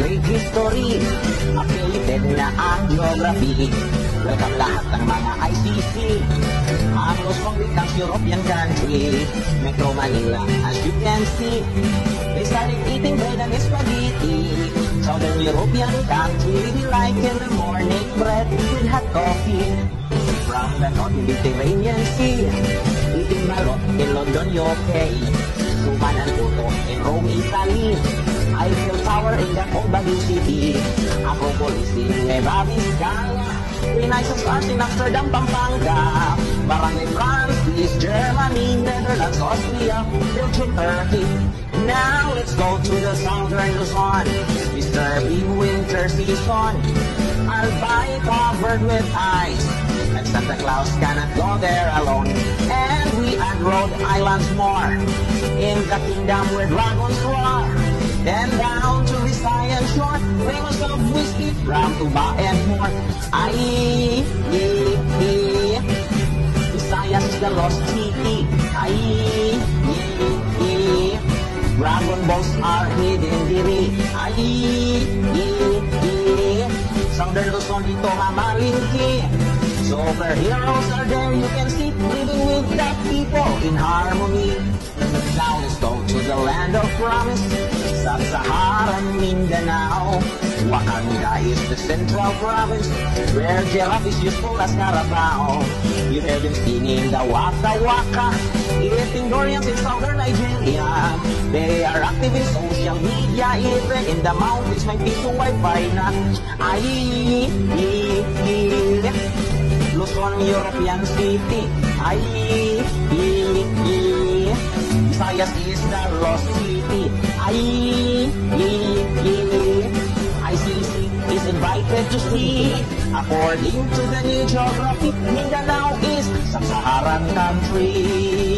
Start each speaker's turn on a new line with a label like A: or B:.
A: great history, updated na ang geography. Welcome lahat ng mga ICC. Ang Luzon becomes European country. Metro Manila, as you can see. They started eating bread and spaghetti. Southern European country, they like in the morning bread with hot coffee. From the North Mediterranean Sea, eating balot in London, UK. Suman and Puto in Rome, Italy. Eiffel Tower in the Baguio City. Acropolis in Nueva Vizcaya. Renaissance Arts in Amsterdam, Pampanga. Barangay France, Greece, Germany, Netherlands, Austria, Belgium, Turkey. Now let's go to the southern Luzon. Mr. Big Winter Season. I'll buy it covered with ice. And Santa Claus cannot go there alone. And we add Rhode Island's more. In the kingdom where dragons roar. Then down to Visayan shore, famous of whiskey, rum, tuba, and more. Aye, Visayas is the lost city. Aye, Dragon balls are hidden diri. Aye, Southern Luzon dito mamalingki. Superheroes are there, you can see, living with the people in harmony. Now let's go to the land of promise, Sub-Saharan Mindanao. Wakanda is the central province, where giraffe is useful as Carabao. You hear them singing the Waka Waka, eating durians in southern Nigeria. They are active in social media, even in the mountains, may piso Wi-Fi na. Ay, Luzon, European City. Ay, Visayas is the lost city. ICC is invited to see. According to the new geography, Mindanao is sub-Saharan country.